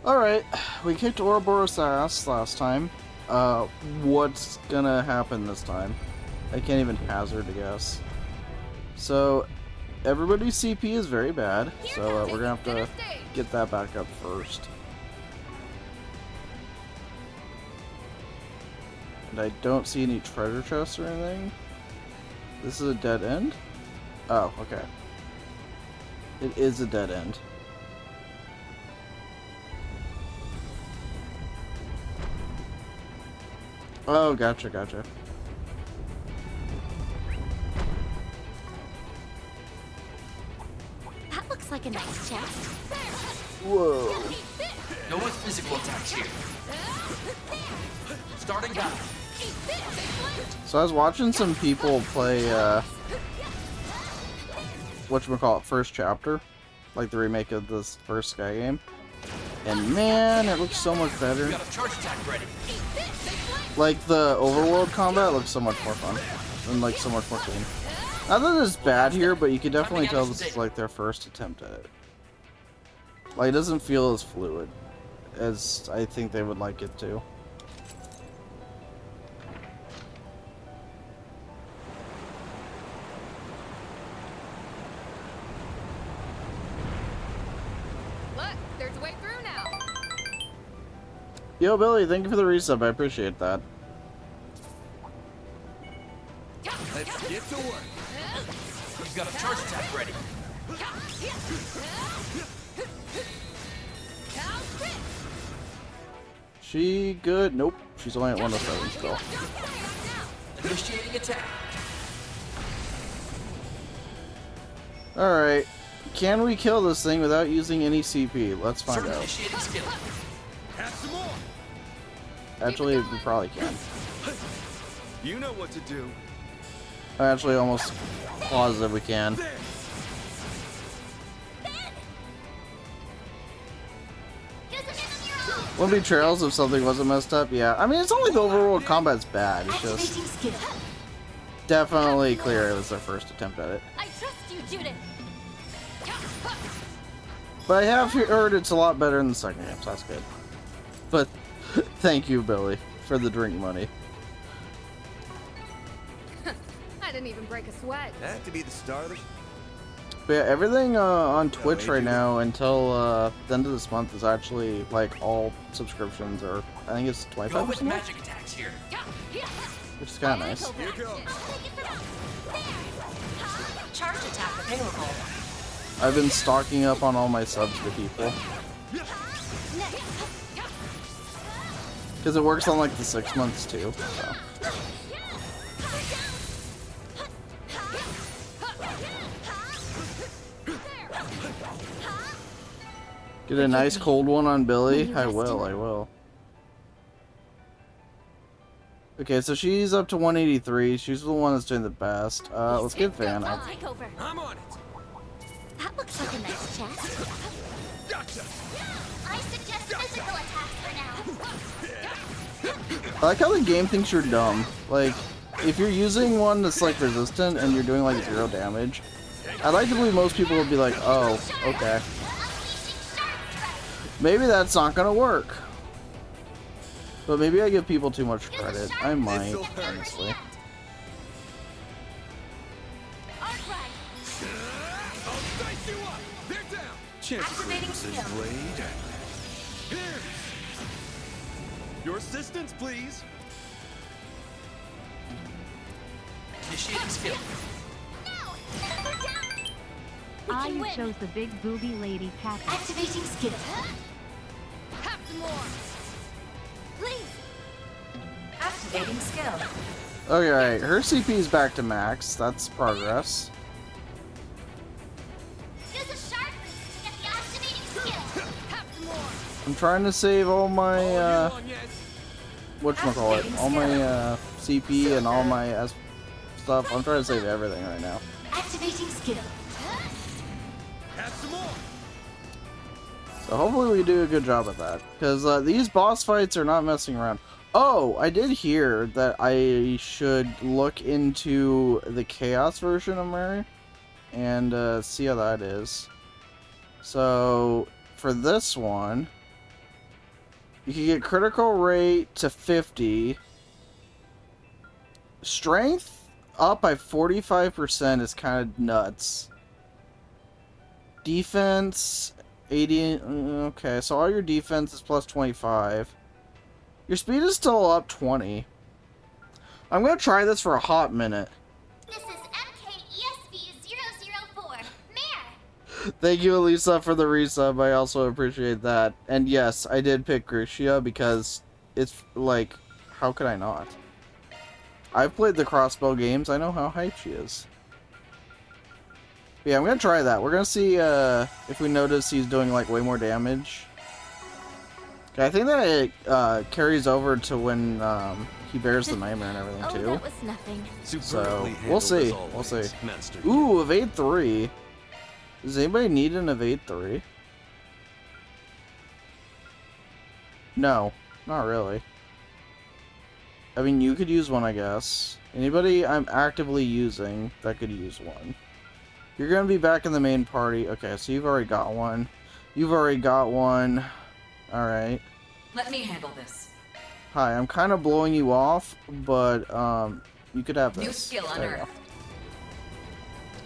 Alright, we kicked Ouroboros' ass last time. What's gonna happen this time? I can't even hazard to guess. So, everybody's CP is very bad, so we're gonna have to get that back up first. And I don't see any treasure chests or anything. This is a dead end? Oh, okay. It is a dead end. Oh, gotcha. That looks like a nice chest. Whoa. No more physical attacks here. Starting battle. So I was watching some people play, whatchamacallit, first chapter, like the remake of this first Sky game, and man, it looks so much better. Got a charge attack ready. Like the overworld combat looks so much more fun, and like so much more clean. Not that it's bad here, but you can definitely tell this is like their first attempt at it. Like, it doesn't feel as fluid as I think they would like it to. Look, there's a way through now. Yo, Billy, thank you for the resub. I appreciate that. Let's get to work. You've got a charge attack ready. She good? Nope. She's only at 107 still. Initiating attack. Alright. Can we kill this thing without using any CP? Let's find Start out. initiating skill. Have some more. Actually, we probably can. You know what to do. I'm actually almost positive we can. There. Wouldn't be trails if something wasn't messed up. Yeah, I mean, it's only the overworld combat's bad. It's just Activating skill. definitely clear it was their first attempt at it. I trust you, Judith. But I have heard it's a lot better in the second game, so that's good. But thank you, Billy, for the drink money. I didn't even break a sweat. That to be the start of it. But yeah, everything on Twitch right now until the end of this month is actually like all subscriptions, or I think it's Go 25%, with magic attacks here. which is kind of nice. Here goes. Charge attack available. I've been stocking up on all my subs to people because it works on like the 6 months too. So. Get a nice cold one on Billy. I will. Okay, so she's up to 183. She's the one that's doing the best. Let's get Van I'll up. take over. I'm on it. That looks like a nice chest. Gotcha. I suggest physical attacks for now. I like how the game thinks you're dumb. Like, if you're using one that's like resistant and you're doing like 0 damage, I'd like to believe most people would be like, oh, okay. Maybe that's not gonna work. But maybe I give people too much credit. I might, honestly. I'll dice you up. They're down. Chances Activating of this skill. blade. Here. Your assistance, please. Initiating skill. Ah, you chose the big booby lady cat. Activating skill. Have some more. Please. Activating skill. Okay, her CP is back to max. That's progress. Use a sharp boost to get the activating skill. Have some more. I'm trying to save all my, All you on, yes. whatchamacallit, all my, CP and all my stuff. I'm trying to save everything right now. Activating skill. Have some more. So hopefully we do a good job at that. Because these boss fights are not messing around. Oh, I did hear that I should look into the Chaos version of Mary and see how that is. So for this one, You can get critical rate to 50. Strength up by 45% is kind of nuts. Defense 80. Okay, so all your defense is plus 25. Your speed is still up 20. I'm gonna try this for a hot minute. This is MKESV004. Mare. Thank you, Elisa, for the resub. I also appreciate that. And yes, I did pick Grishia because it's like, how could I not? I've played the crossbow games. I know how hype she is. But yeah, I'm gonna try that. We're gonna see if we notice he's doing like way more damage. Okay, I think that it carries over to when he bears the nightmare and everything too. That was nothing. So we'll see. We'll see. Ooh, evade 3. Does anybody need an evade 3? No, not really. I mean, you could use one, I guess. Anybody I'm actively using that could use one. You're gonna be back in the main party. Okay, so you've already got one. You've already got one. Alright. Let me handle this. Hi, I'm kind of blowing you off, but you could have this. New skill There you unearthed.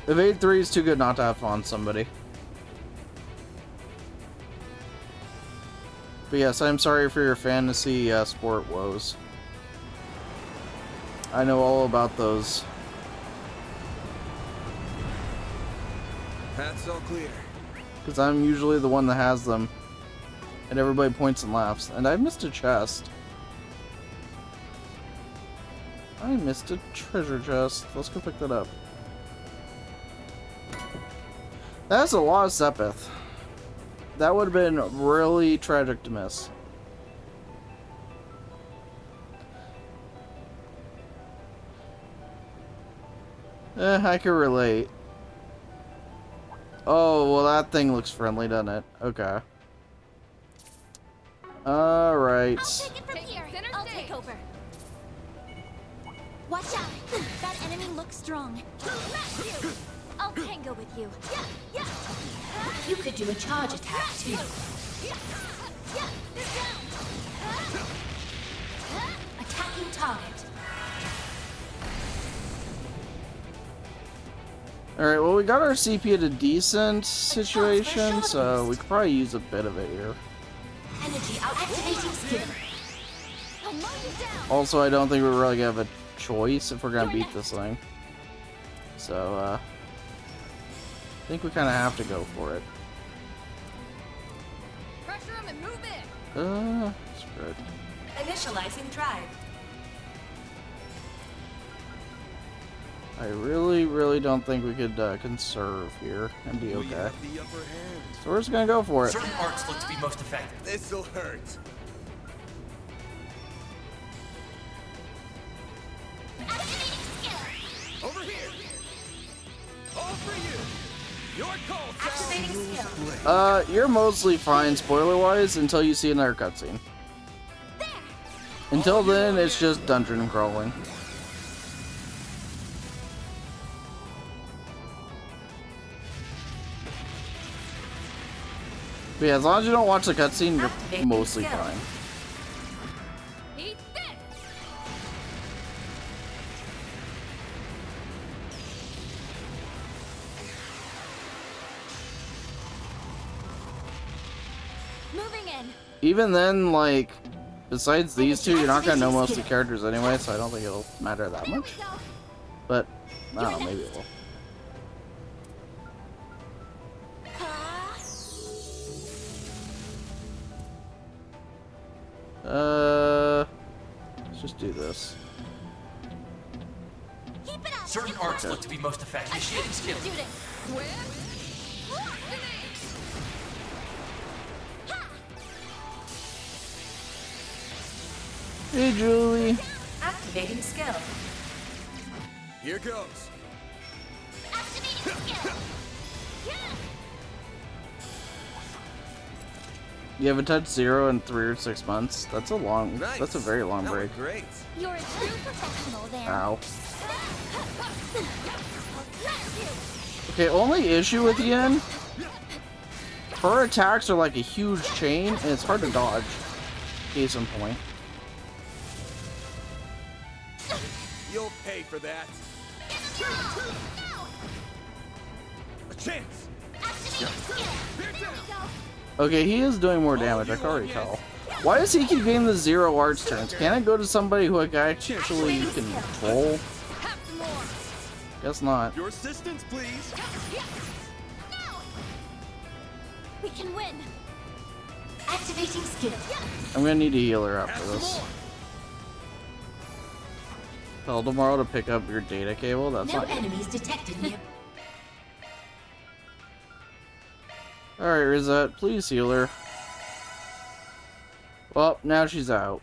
go. Evade 3 is too good not to have on somebody. But yes, I'm sorry for your fantasy sport woes. I know all about those. Path's all clear. Because I'm usually the one that has them. And everybody points and laughs. And I missed a chest. I missed a treasure chest. Let's go pick that up. That's a lot of Sepith. That would have been really tragic to miss. I can relate. Oh, well that thing looks friendly, doesn't it? Okay. Alright. I'll take it from here. Center I'll stage. take over. Watch out. That enemy looks strong. I'll tango with you. You could do a charge attack too. Attacking target. Alright, well we got our CP at a decent situation, so we could probably use a bit of it here. Energy out. Activating skill. I'll mow you down. Also, I don't think we're really gonna have a choice if we're gonna beat this thing. So, I think we kind of have to go for it. Pressure him and move in. Screw it. Initializing drive. I really don't think we could conserve here and be We okay. have the upper hand. So we're just gonna go for it. Certain arts look to be most effective. This'll hurt. Activating skill. Over here. All for you. Your call, Sal. Activating skill. You're mostly fine spoiler-wise until you see another cutscene. There. Until then, it's just dungeon crawling. But yeah, as long as you don't watch the cutscene, you're mostly fine. Eat this. Moving in. Even then, like, besides these two, you're not gonna know most of the characters anyway, so I don't think it'll matter that There we much. go. But, I don't know, maybe it will. Let's just do this. Keep it up. Certain arts look to be most effective. Initiating skill. Shoot it. Swift. Hey, Julie. Activating skill. Here goes. Activating skill. You haven't touched 0 in 3 or 6 months. That's a long. Nice. That's a very long That break. went great. You're a true professional there. Ow. Okay, only issue with Yen. Her attacks are like a huge chain, and it's hard to dodge. Case in point. You'll pay for that. A chance. They're down. Okay, he is doing more damage, I can already tell. Why does he keep getting the 0 arts turns? Can't it go to somebody who I actually can control? Guess not. Your assistance, please. We can win. Activating skill. I'm gonna need a healer after this. Tell tomorrow to pick up your data cable. That's No not good. enemies detected near. Alright, Rizette, please heal her. Well, now she's out.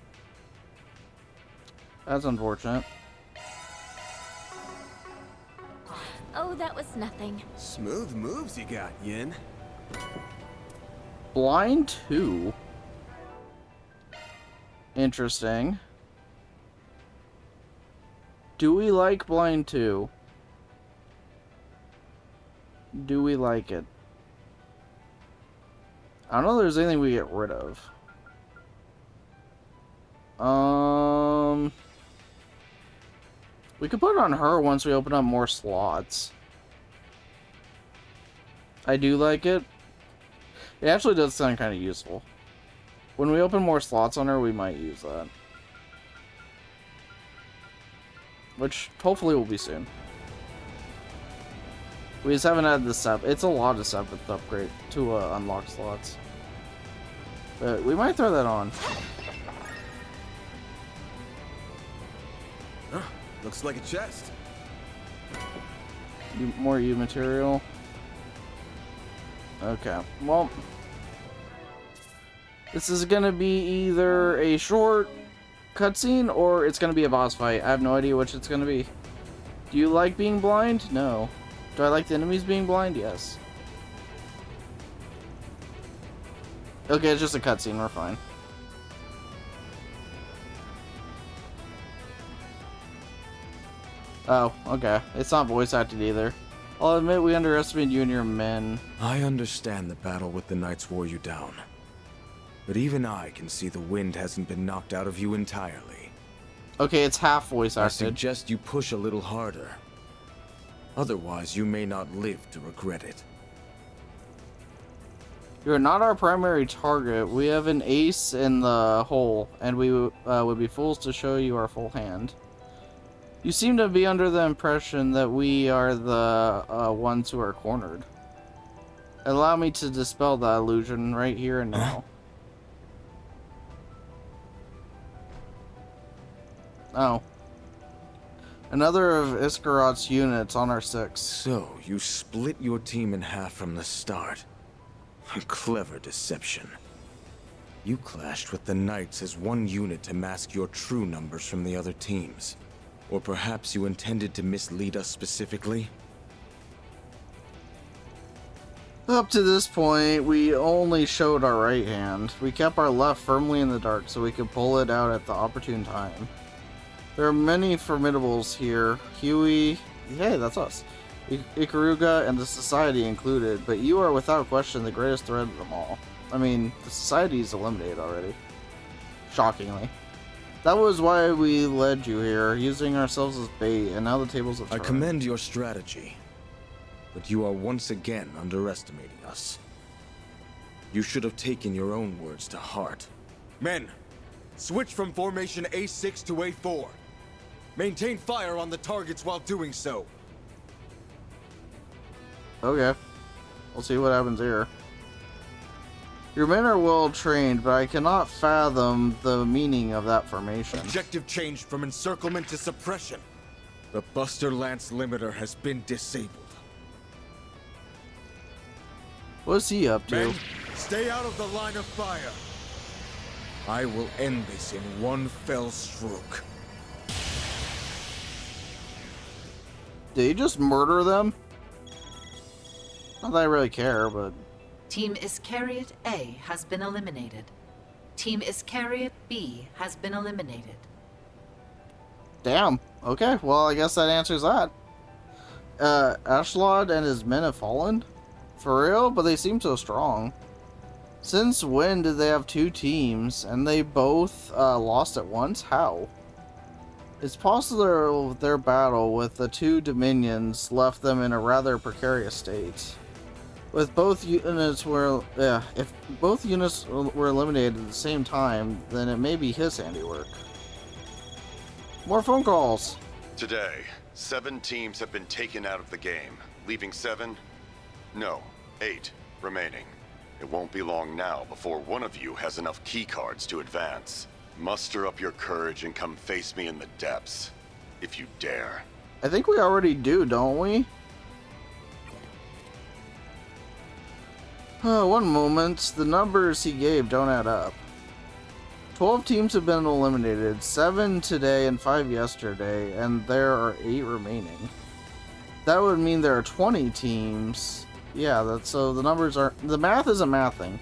That's unfortunate. Oh, that was nothing. Smooth moves you got, Yin. Blind 2. Interesting. Do we like Blind 2? Do we like it? I don't know if there's anything we get rid of. We could put it on her once we open up more slots. I do like it. It actually does sound kind of useful. When we open more slots on her, we might use that. Which, hopefully, will be soon. We just haven't had the 7. It's a lot of 7th upgrade to unlock slots. But we might throw that on. Huh, looks like a chest. More U material. Okay, well, this is gonna be either a short cutscene or it's gonna be a boss fight. I have no idea which it's gonna be. Do you like being blind? No. Do I like the enemies being blind? Yes. Okay, it's just a cutscene. We're fine. Oh, okay. It's not voice acted either. I'll admit we underestimated you and your men. I understand the battle with the Knights wore you down. But even I can see the wind hasn't been knocked out of you entirely. Okay, it's half voice I acted. suggest you push a little harder. Otherwise, you may not live to regret it. You're not our primary target. We have an ace in the hole, and we would be fools to show you our full hand. You seem to be under the impression that we are the ones who are cornered. Allow me to dispel that illusion right here and now. Oh. Another of Iskarat's units on our 6. So, you split your team in half from the start. A clever deception. You clashed with the Knights as one unit to mask your true numbers from the other teams. Or perhaps you intended to mislead us specifically? Up to this point, we only showed our right hand. We kept our left firmly in the dark so we could pull it out at the opportune time. There are many formidables here. Huey, hey, that's us. Ikaruga and the Society included, but you are without question the greatest threat of them all. I mean, the Society is eliminated already. Shockingly. That was why we led you here, using ourselves as bait, and now the tables have I turned. commend your strategy, but you are once again underestimating us. You should have taken your own words to heart. Men, switch from formation A6 to A4. Maintain fire on the targets while doing so. Okay. We'll see what happens here. Your men are well trained, but I cannot fathom the meaning of that formation. Objective changed from encirclement to suppression. The Buster Lance limiter has been disabled. What's he up to? Men, stay out of the line of fire. I will end this in one fell stroke. Did he just murder them? Not that I really care, but... Team Iscariot A has been eliminated. Team Iscariot B has been eliminated. Damn. Okay, well, I guess that answers that. Ashlod and his men have fallen? For real? But they seem so strong. Since when did they have two teams and they both lost at once? How? It's possible their battle with the two dominions left them in a rather precarious state. With both units if both units were eliminated at the same time, then it may be his handiwork. More phone calls. Today, 7 teams have been taken out of the game, leaving 7? No, 8 remaining. It won't be long now before one of you has enough keycards to advance. Muster up your courage and come face me in the depths, if you dare. I think we already do, don't we? One moment. The numbers he gave don't add up. 12 teams have been eliminated, 7 today and 5 yesterday, and there are 8 remaining. That would mean there are 20 teams. Yeah, so the numbers are... The math isn't mathing.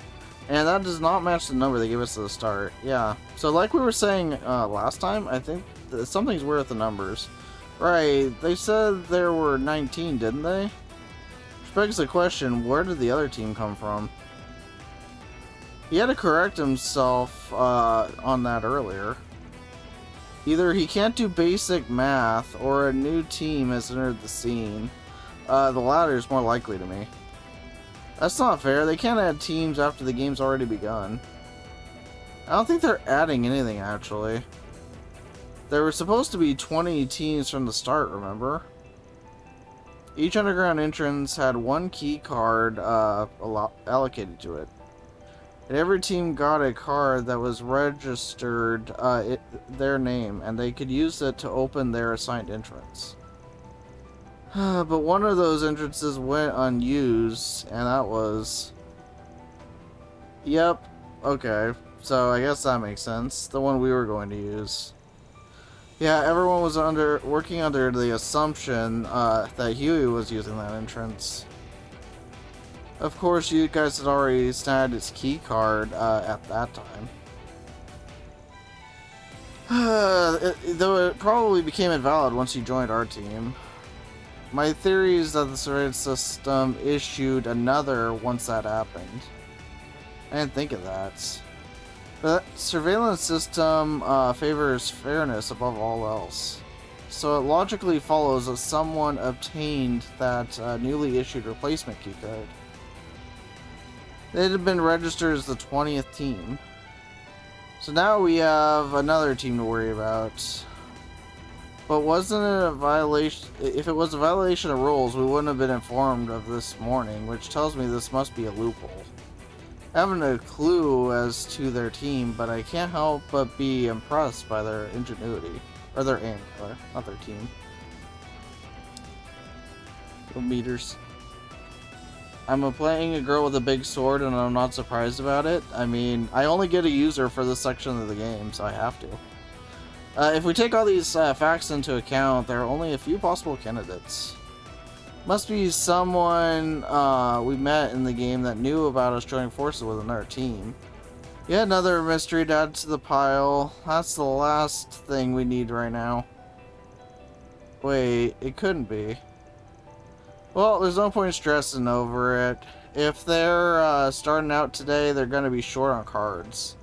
And that does not match the number they gave us at the start. Yeah. So like we were saying last time, I think something's weird with the numbers. Right, they said there were 19, didn't they? Which begs the question, where did the other team come from? He had to correct himself on that earlier. Either he can't do basic math, or a new team has entered the scene. The latter is more likely to me. That's not fair. They can't add teams after the game's already begun. I don't think they're adding anything, actually. There were supposed to be 20 teams from the start, remember? Each underground entrance had one key card allocated to it. And every team got a card that was registered their name, and they could use it to open their assigned entrance. But one of those entrances went unused, and that was... Yep, okay, so I guess that makes sense. The one we were going to use. Yeah, everyone was working under the assumption that Huey was using that entrance. Of course, you guys had already snagged its key card at that time. Though it probably became invalid once you joined our team. My theory is that the surveillance system issued another once that happened. I didn't think of that. But that surveillance system favors fairness above all else. So it logically follows that someone obtained that newly issued replacement keycard. It had been registered as the 20th team. So now we have another team to worry about. But wasn't it a violation? If it was a violation of rules, we wouldn't have been informed of this morning, which tells me this must be a loophole. I haven't a clue as to their team, but I can't help but be impressed by their ingenuity. Or their aim, rather, not their team. Little meters. I'm playing a girl with a big sword and I'm not surprised about it. I mean, I only get a user for this section of the game, so I have to. If we take all these facts into account, there are only a few possible candidates. Must be someone we met in the game that knew about us joining forces with another team. Yet another mystery to add to the pile. That's the last thing we need right now. Wait, it couldn't be. Well, there's no point stressing over it. If they're starting out today, they're going to be short on cards.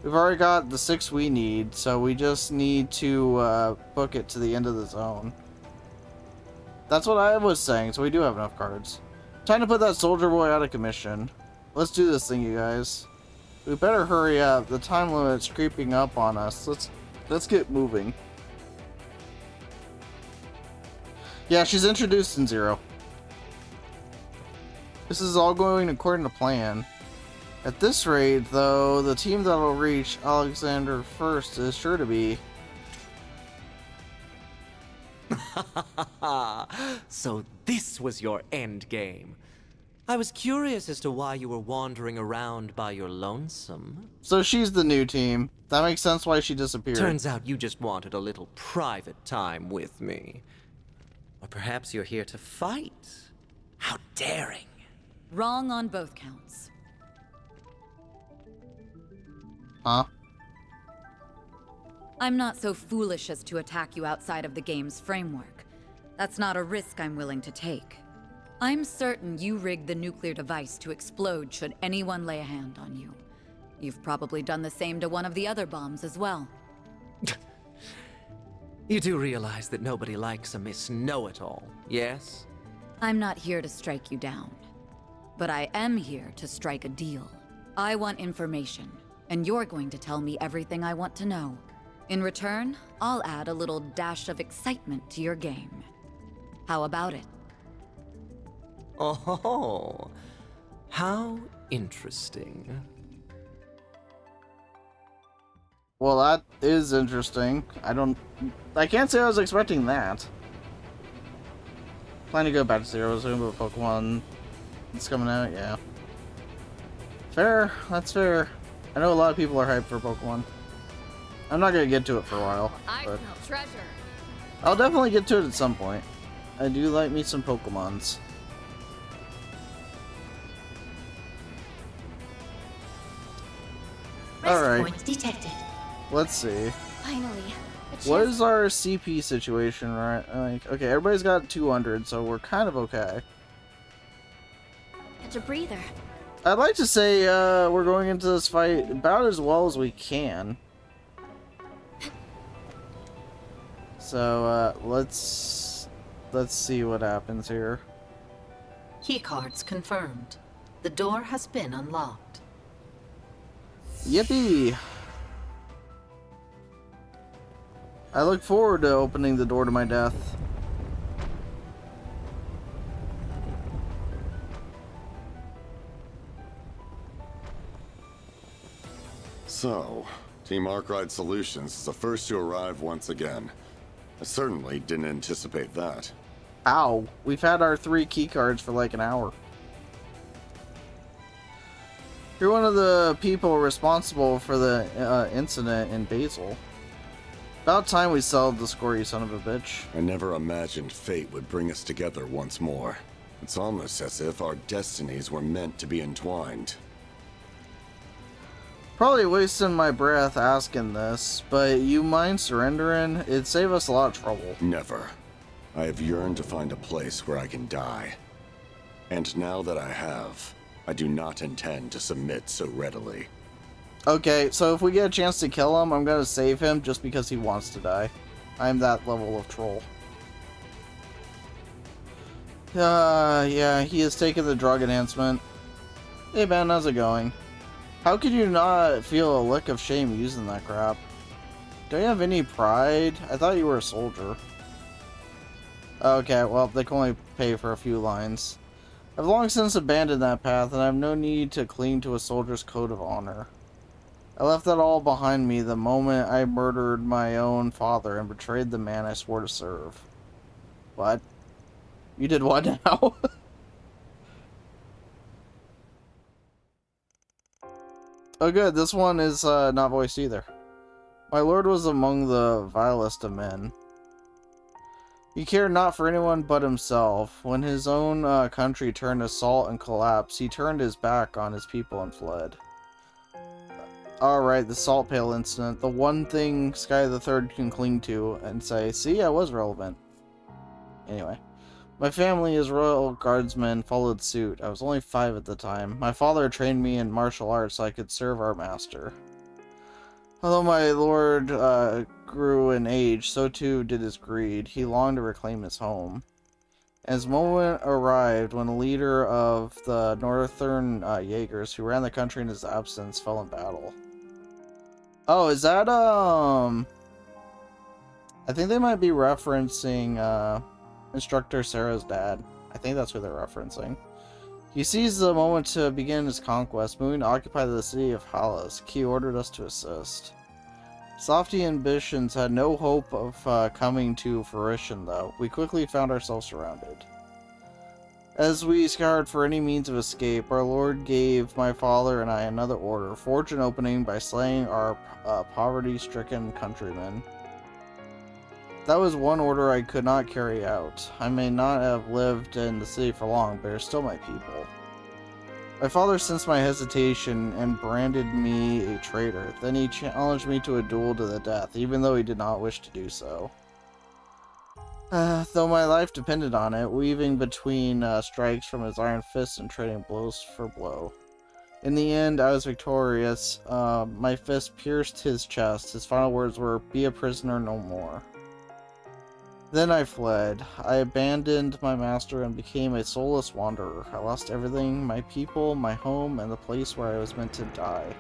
We've already got the 6 we need, so we just need to book it to the end of the zone. That's what I was saying, so we do have enough cards. Time to put that soldier boy out of commission. Let's do this thing, you guys. We better hurry up. The time limit's creeping up on us. Let's get moving. Yeah, she's introduced in 0. This is all going according to plan. At this rate, though, the team that'll reach Alexandre first is sure to be... So this was your end game. I was curious as to why you were wandering around by your lonesome. So she's the new team. That makes sense why she disappeared. Turns out you just wanted a little private time with me. Or perhaps you're here to fight. How daring. Wrong on both counts. Huh? I'm not so foolish as to attack you outside of the game's framework. That's not a risk I'm willing to take. I'm certain you rigged the nuclear device to explode should anyone lay a hand on you. You've probably done the same to one of the other bombs as well. You do realize that nobody likes a Miss Know-It-All, yes? I'm not here to strike you down, but I am here to strike a deal. I want information, and you're going to tell me everything I want to know. In return, I'll add a little dash of excitement to your game. How about it? Oh, how interesting. Well, that is interesting. I can't say I was expecting that. Plan to go back to Zero soon, but Pokemon is coming out, yeah. Fair, that's fair. I know a lot of people are hyped for Pokemon. I'm not gonna get to it for a while, I but smell treasure. I'll definitely get to it at some point. I do like me some Pokemons. Alright. Points detected. Let's see. Finally. What is our CP situation, right? Like, okay, everybody's got 200, so we're kind of okay. Catch a breather. I'd like to say we're going into this fight about as well as we can. So let's see what happens here. Keycards confirmed. The door has been unlocked. Yippee! I look forward to opening the door to my death. So, Team Arkride Solutions is the first to arrive once again. I certainly didn't anticipate that. Ow. We've had our 3 keycards for like an hour. You're one of the people responsible for the incident in Basel. About time we settled the score, you son of a bitch. I never imagined fate would bring us together once more. It's almost as if our destinies were meant to be entwined. Probably wasting my breath asking this, but you mind surrendering? It'd save us a lot of trouble. Never. I have yearned to find a place where I can die. And now that I have, I do not intend to submit so readily. Okay, so if we get a chance to kill him, I'm gonna save him just because he wants to die. I'm that level of troll. Yeah, he has taken the drug enhancement. Hey man, how's it going? How could you not feel a lick of shame using that crap? Do you have any pride? I thought you were a soldier. Okay, well, they can only pay for a few lines. I've long since abandoned that path, and I have no need to cling to a soldier's code of honor. I left that all behind me the moment I murdered my own father and betrayed the man I swore to serve. What? You did what now? Oh good, this one is not voiced either. My lord was among the vilest of men. He cared not for anyone but himself. When his own country turned to salt and collapse, he turned his back on his people and fled. Alright, the salt pail incident. The one thing Sky the Third can cling to and say, see, I was relevant. Anyway. My family as royal guardsmen followed suit. I was only 5 at the time. My father trained me in martial arts so I could serve our master. Although my lord grew in age, so too did his greed. He longed to reclaim his home. As moment arrived when a leader of the Northern Jaegers who ran the country in his absence fell in battle. Oh, is that, I think they might be referencing, Instructor Sarah's dad. I think that's who they're referencing. He seized the moment to begin his conquest, moving to occupy the city of Halas. He ordered us to assist. Softy ambitions had no hope of coming to fruition, though. We quickly found ourselves surrounded. As we scoured for any means of escape, our lord gave my father and I another order, forge an opening by slaying our poverty-stricken countrymen. That was one order I could not carry out. I may not have lived in the city for long, but they're still my people. My father sensed my hesitation and branded me a traitor. Then he challenged me to a duel to the death, even though he did not wish to do so. Though my life depended on it, weaving between strikes from his iron fist and trading blows for blow. In the end, I was victorious. My fist pierced his chest. His final words were, "Be a prisoner no more." Then I fled. I abandoned my master and became a soulless wanderer. I lost everything, my people, my home, and the place where I was meant to die.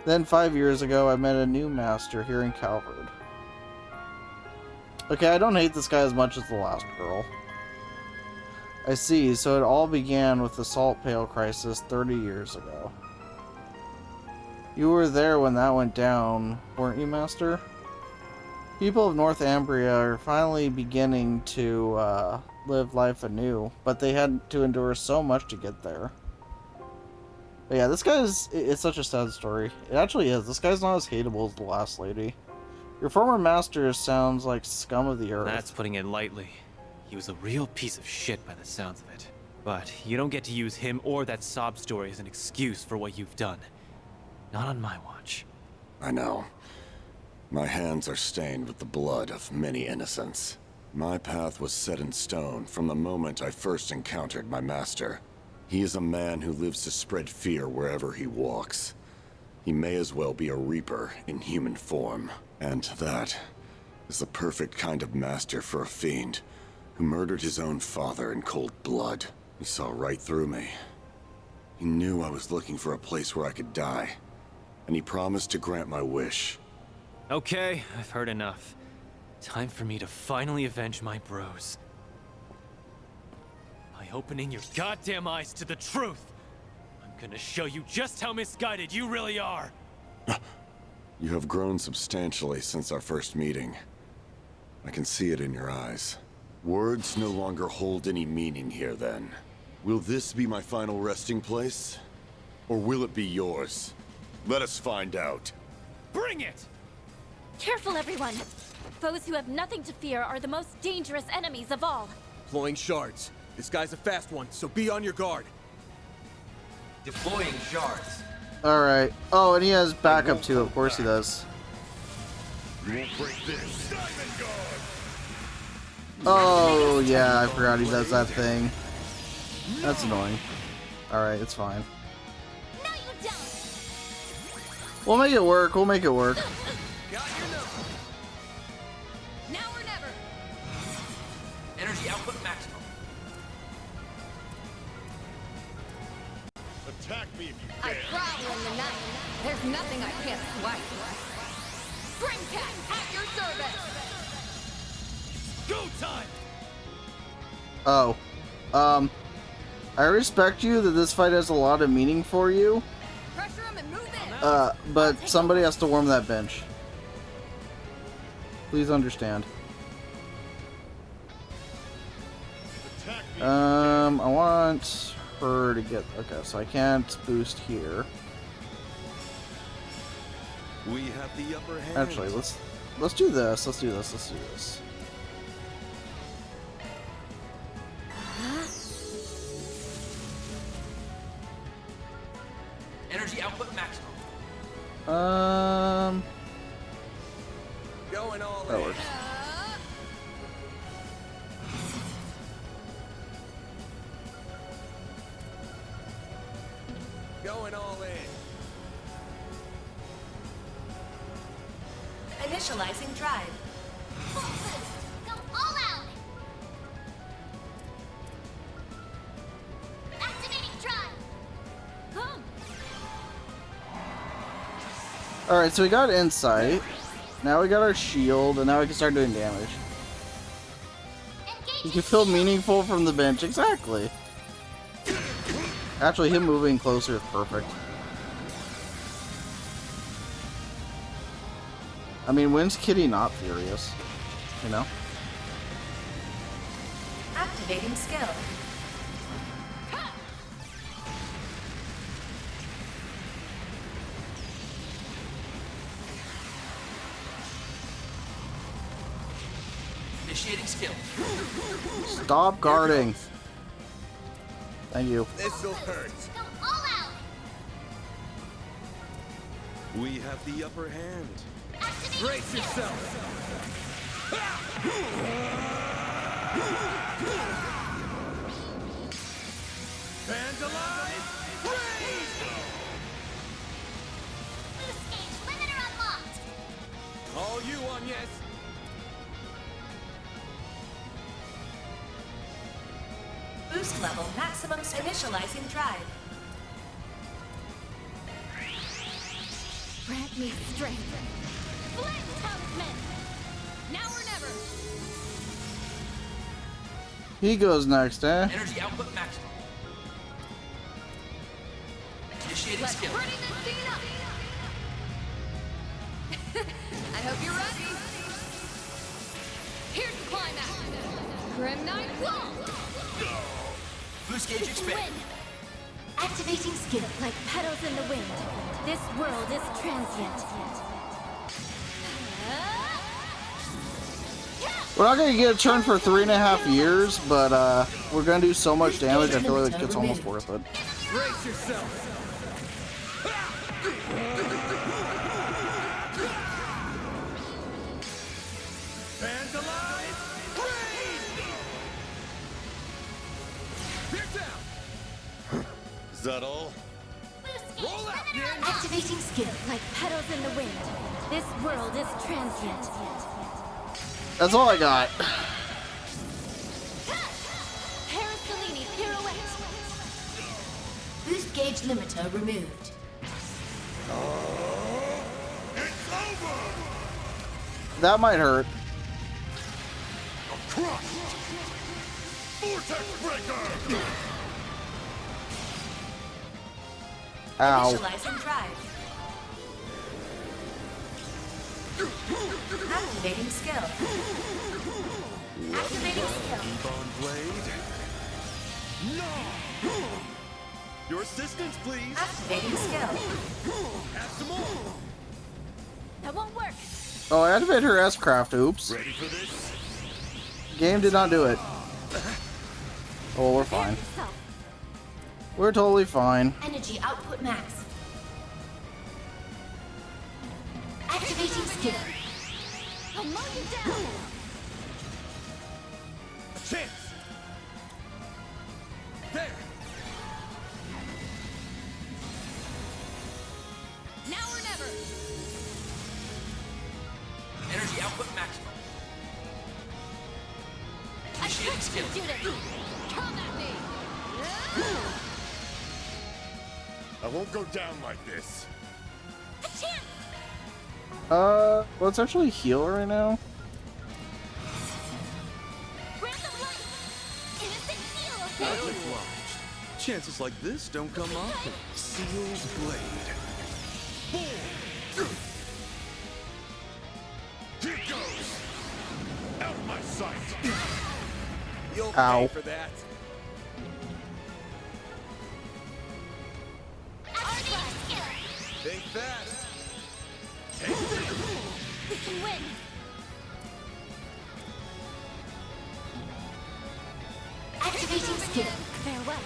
Then 5 years ago, I met a new master here in Calvard. Okay, I don't hate this guy as much as the last girl. I see, so it all began with the Salt Pail crisis 30 years ago. You were there when that went down, weren't you, Master? People of North Ambria are finally beginning to live life anew, but they had to endure so much to get there. But yeah, this guy it's such a sad story. It actually is. This guy's not as hateable as the last lady. Your former master sounds like scum of the earth. That's putting it lightly. He was a real piece of shit by the sounds of it. But you don't get to use him or that sob story as an excuse for what you've done. Not on my watch. I know. My hands are stained with the blood of many innocents. My path was set in stone from the moment I first encountered my master. He is a man who lives to spread fear wherever he walks. He may as well be a reaper in human form. And that is the perfect kind of master for a fiend who murdered his own father in cold blood. He saw right through me. He knew I was looking for a place where I could die, and he promised to grant my wish. Okay, I've heard enough. Time for me to finally avenge my bros. By opening your goddamn eyes to the truth, I'm gonna show you just how misguided you really are! You have grown substantially since our first meeting. I can see it in your eyes. Words no longer hold any meaning here, then. Will this be my final resting place? Or will it be yours? Let us find out. Bring it! Careful, everyone! Foes who have nothing to fear are the most dangerous enemies of all. Deploying shards. This guy's a fast one, so be on your guard. Deploying shards. Alright. Oh, and he has backup too, of course he does. You won't break this. Diamond Guard! Oh, yeah, I forgot he does that thing. That's annoying. Alright, it's fine. No, you don't! We'll make it work, we'll make it work. Got your number. Now or never! Energy output maximum. Attack me if you I prowl in the night. There's nothing I can't swipe. Spring Cat, at your service! Go time! Oh. I respect you that this fight has a lot of meaning for you. Pressure him and move in! But somebody has to warm that bench. Please understand. I want her to get... Okay, so I can't boost here. We have the upper hand. Actually, let's do this. Let's do this. Let's do this. Energy output maximum. Going all That in. works. Going all in. Initializing drive. Full boost! Go all out! Activating drive! Boom! Alright, so we got insight. Now we got our shield, and now we can start doing damage. You can feel meaningful from the bench. Exactly. Actually, him moving closer is perfect. I mean, when's Kitty not furious? You know? Activating skill. Initiating skill. Stop guarding. Thank you. This'll hurt. Go all out! We have the upper hand. Activating Brace skill. yourself. Vandalize! Freeze! Boost gauge limiter unlocked. All you on, yes. Boost level maximum initializing drive. Grant me strength. Flint talisman. Now or never. He goes next, eh? Energy output maximum. Initiating Let's skill. pretty this scene up. I hope you're ready. Here's the climax. Grim Knight Wall. Boost gauge expand. Activating skill. Like petals in the wind. This world is transient. We're not gonna get a turn for 3.5 years, but we're gonna do so much damage. I feel like it's almost worth it. Brace yourself. Vandalize! Freeze! You're down. Is that all? Roll out, Yin! Activating skill. Like petals in the wind. This world is transient. That's all I got. Parasolini pirouette. Boost gauge limiter removed. It's over! That might hurt. Crush! Vortex breaker! Ow. Initializing drive. Activating skill. Activating skill. Ebon blade. No! Your assistance, please. Activating skill. Have some more. That won't work. Oh, I activated her S-Craft. Oops. Ready for this? Game did not do it. Oh, we're fine. Yourself. We're totally fine. Energy output max. Activating skill. I'll mow you down. A chance. There. Now or never. Energy output maximum. I Initiating tricked skill. you, Judith. Come at me. I won't go down like this. A chance. Let's actually heal right now. Breath of life. Innocent seal. I'll oblige. Chances like this don't come often. Seal's blade. Here goes. Out of my sight. You'll Ow. pay for that. Activating skill. Think fast. We can win. Activating skill. Farewell.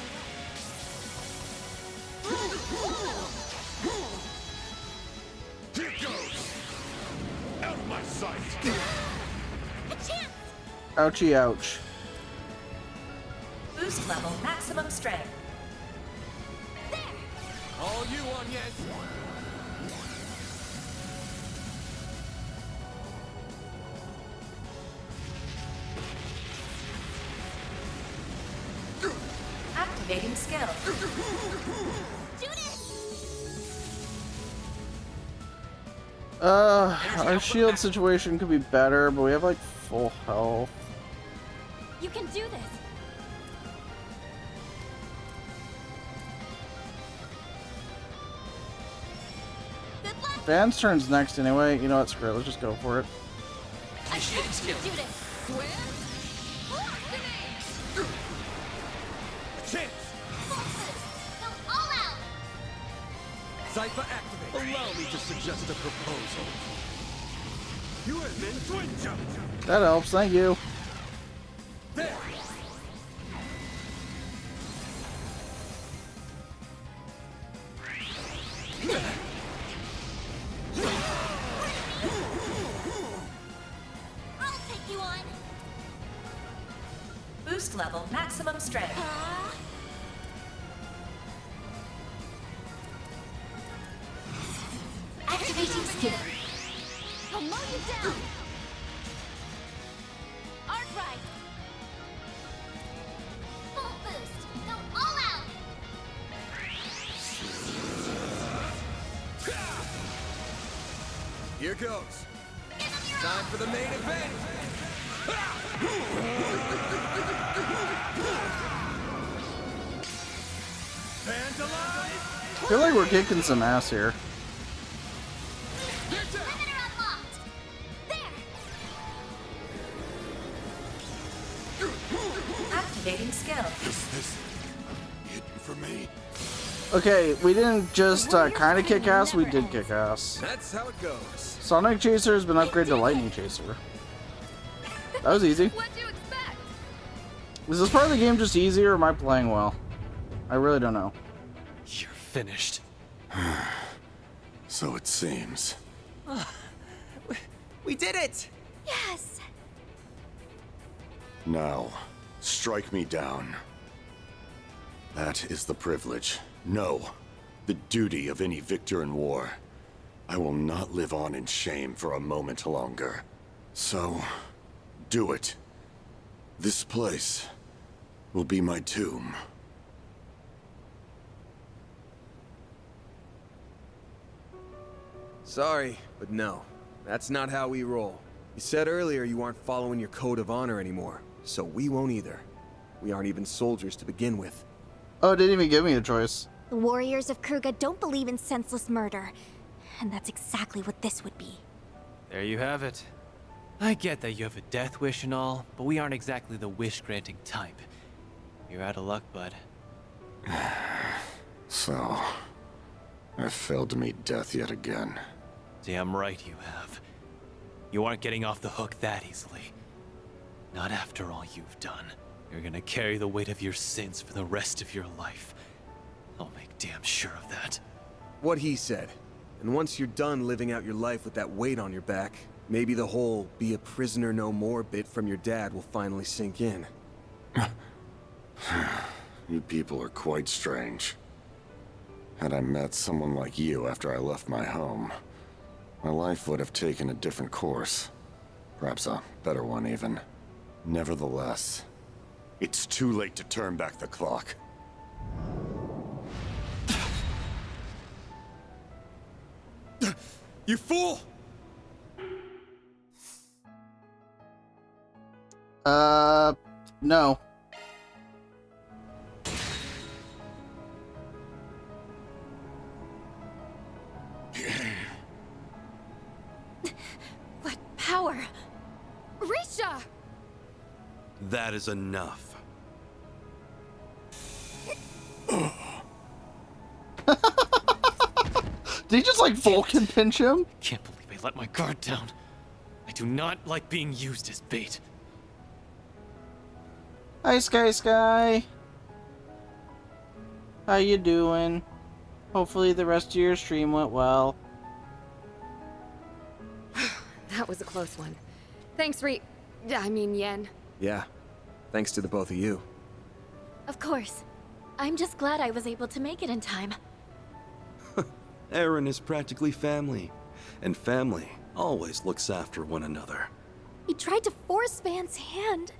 Here goes. Out of my sight. A chance. Ouchie, ouch. Boost level maximum strength. All you on, yes. Activating skill. Our shield situation could be better, but we have like full health. You can do this. Good luck. Van's turn's next anyway. You know what? Screw it. Let's just go for it. Initiating skill. Do this. Swim. Chance. Go all out. Cypher activate. Allow me to suggest a proposal. You have been twin jumped. That helps. Thank you. There. I'll take active. I'll mow you down. Arc ride. Full boost. Go all out. Here goes. Time for the main event. I feel like we're kicking some ass here. Activating skill. Is this hidden for me? Okay, we didn't just kind of kick ass, we did kick ass. That's how it goes. Sonic Chaser has been upgraded to Lightning Chaser. That was easy. What'd you expect? Is this part of the game just easy, or am I playing well? I really don't know. You're finished. So it seems. We did it! Yes. Now, strike me down. That is the privilege. No, the duty of any victor in war. I will not live on in shame for a moment longer. So, do it. This place will be my tomb. Sorry, but no. That's not how we roll. You said earlier you aren't following your code of honor anymore, so we won't either. We aren't even soldiers to begin with. Oh, it didn't even give me a choice. The warriors of Kruga don't believe in senseless murder. And that's exactly what this would be. There you have it. I get that you have a death wish and all, but we aren't exactly the wish-granting type. You're out of luck, bud. So, I failed to meet death yet again. Damn right you have. You aren't getting off the hook that easily. Not after all you've done. You're gonna carry the weight of your sins for the rest of your life. I'll make damn sure of that. What he said. And once you're done living out your life with that weight on your back, maybe the whole be a prisoner no more bit from your dad will finally sink in. You people are quite strange. Had I met someone like you after I left my home, my life would have taken a different course. Perhaps a better one, even. Nevertheless, it's too late to turn back the clock. You fool! No. What power? Risha! That is enough. Did he just like Vulcan pinch him? Can't believe I let my guard down. I do not like being used as bait. Hi, Sky. How you doing? Hopefully the rest of your stream went well. That was a close one. Thanks, Yen. Yeah. Thanks to the both of you. Of course. I'm just glad I was able to make it in time. Eren is practically family, and family always looks after one another. He tried to force Van's hand,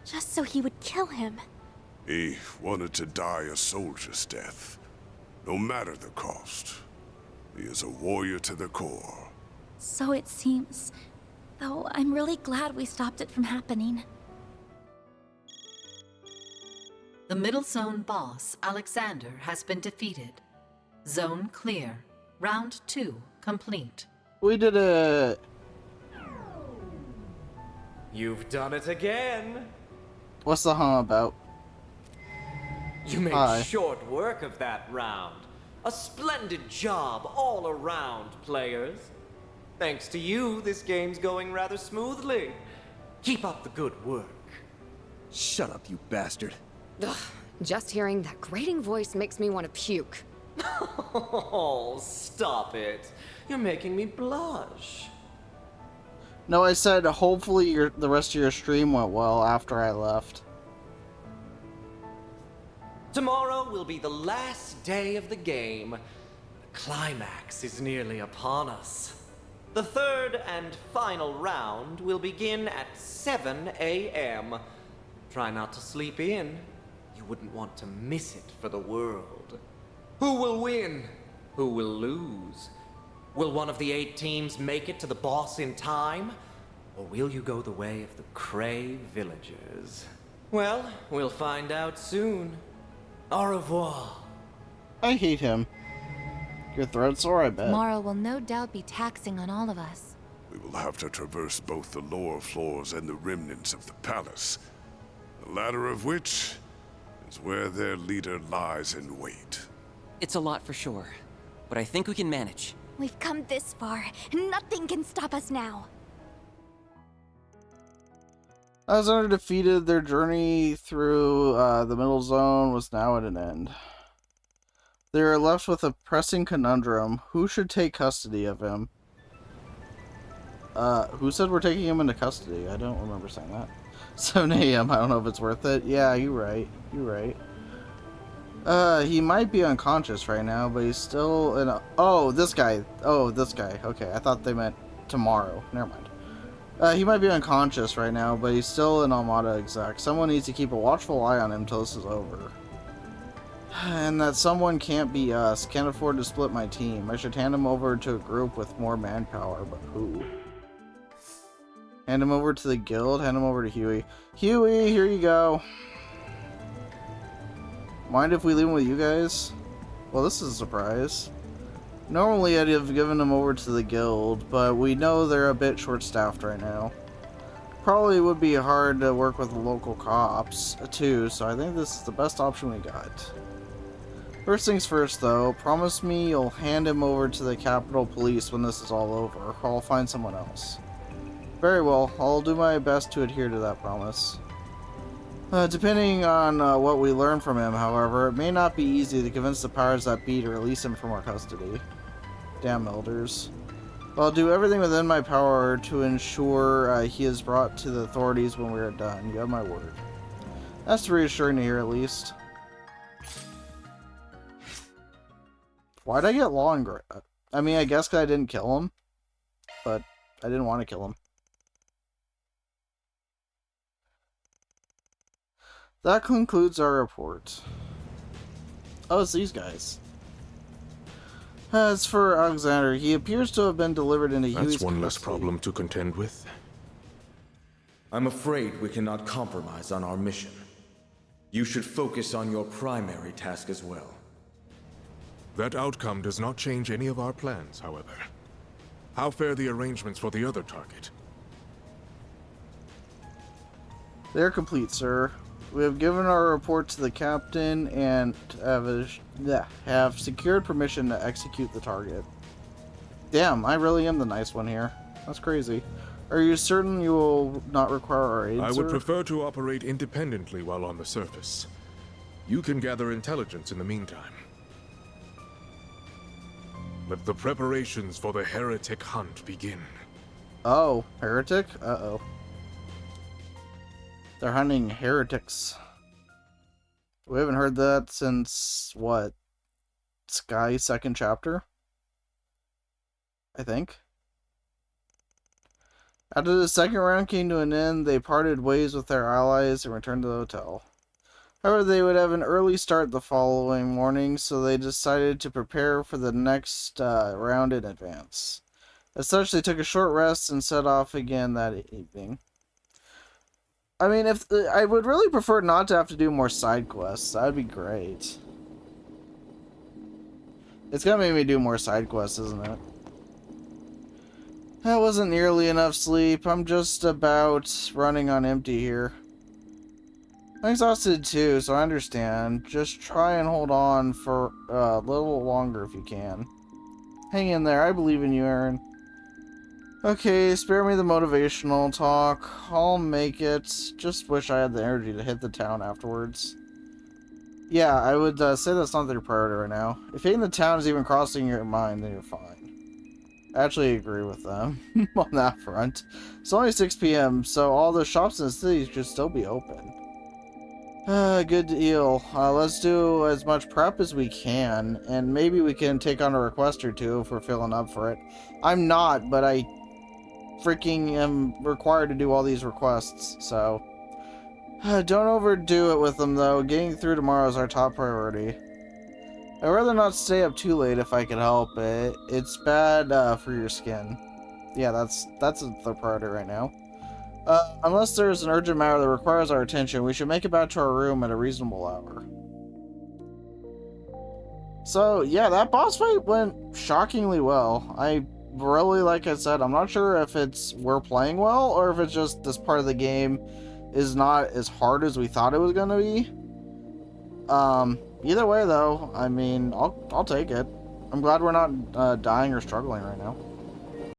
just so he would kill him. He wanted to die a soldier's death, no matter the cost. He is a warrior to the core. So it seems. Though I'm really glad we stopped it from happening. The middle zone boss, Alexander, has been defeated. Zone clear. Round 2 complete. We did it. You've done it again. What's the hum about? You made Hi. short work of that round. A splendid job all around, players. Thanks to you, this game's going rather smoothly. Keep up the good work. Shut up, you bastard. Ugh, just hearing that grating voice makes me want to puke. Oh, stop it. You're making me blush. No, I said hopefully the rest of your stream went well after I left. Tomorrow will be the last day of the game. The climax is nearly upon us. The third and final round will begin at 7 a.m. Try not to sleep in. You wouldn't want to miss it for the world. Who will win? Who will lose? Will one of the 8 teams make it to the boss in time? Or will you go the way of the Cray villagers? Well, we'll find out soon. Au revoir. I hate him. Your throat sore, I bet. Tomorrow will no doubt be taxing on all of us. We will have to traverse both the lower floors and the remnants of the palace, the latter of which is where their leader lies in wait. It's a lot for sure, but I think we can manage. We've come this far, and nothing can stop us now. Alexandre defeated. Their journey through the middle zone was now at an end. They are left with a pressing conundrum. Who should take custody of him? Who said we're taking him into custody? I don't remember saying that. 7 a.m. I don't know if it's worth it. Yeah, you're right. You're right. He might be unconscious right now, but he's still in a... Oh, this guy. Oh, this guy. Okay, I thought they meant tomorrow. Never mind. He might be unconscious right now, but he's still an Armada exec. Someone needs to keep a watchful eye on him till this is over. And that someone can't be us. Can't afford to split my team. I should hand him over to a group with more manpower, but who? Hand him over to the guild? Hand him over to Huey. Huey, here you go. Mind if we leave him with you guys? Well, this is a surprise. Normally I'd have given him over to the guild, but we know they're a bit short-staffed right now. Probably would be hard to work with the local cops, too, so I think this is the best option we got. First things first, though, promise me you'll hand him over to the Capitol Police when this is all over, or I'll find someone else. Very well, I'll do my best to adhere to that promise. Depending on what we learn from him, however, it may not be easy to convince the powers that be to release him from our custody. Damn elders. But I'll do everything within my power to ensure he is brought to the authorities when we are done. You have my word. That's reassuring to hear, at least. Why'd I get longer? I mean, I guess 'cause I didn't kill him. But I didn't want to kill him. That concludes our report. Oh, it's these guys. As for Alexandre, he appears to have been delivered into Huey's That's one less custody. problem to contend with. I'm afraid we cannot compromise on our mission. You should focus on your primary task as well. That outcome does not change any of our plans, however. How fare the arrangements for the other target? They're complete, sir. We have given our report to the captain and have secured permission to execute the target. Damn, I really am the nice one here. That's crazy. Are you certain you will not require our aid, I sir? would prefer to operate independently while on the surface. You can gather intelligence in the meantime. Let the preparations for the heretic hunt begin. Oh, heretic? Uh-oh. They're hunting heretics. We haven't heard that since, what? Sky 2nd chapter? I think. After the second round came to an end, they parted ways with their allies and returned to the hotel. However, they would have an early start the following morning, so they decided to prepare for the next round in advance. As such, they took a short rest and set off again that evening. I mean, I would really prefer not to have to do more side quests. That would be great. It's gonna make me do more side quests, isn't it? That wasn't nearly enough sleep. I'm just about running on empty here. I'm exhausted too, so I understand. Just try and hold on for a little longer if you can. Hang in there. I believe in you, Aaron. Okay, spare me the motivational talk. I'll make it. Just wish I had the energy to hit the town afterwards. Yeah, I would say that's not their priority right now. If hitting the town is even crossing your mind, then you're fine. I actually agree with them on that front. It's only 6 p.m., so all the shops in the city should still be open. Good deal. Let's do as much prep as we can, and maybe we can take on a request or two if we're feeling up for it. I'm not, but I freaking am required to do all these requests, so... don't overdo it with them, though. Getting through tomorrow is our top priority. I'd rather not stay up too late if I could help it. It's bad for your skin. Yeah, that's the priority right now. Unless there's an urgent matter that requires our attention, we should make it back to our room at a reasonable hour. So, yeah, that boss fight went shockingly well. I really, like I said, I'm not sure if we're playing well, or if it's just this part of the game is not as hard as we thought it was gonna be. Either way, though, I mean, I'll take it. I'm glad we're not dying or struggling right now.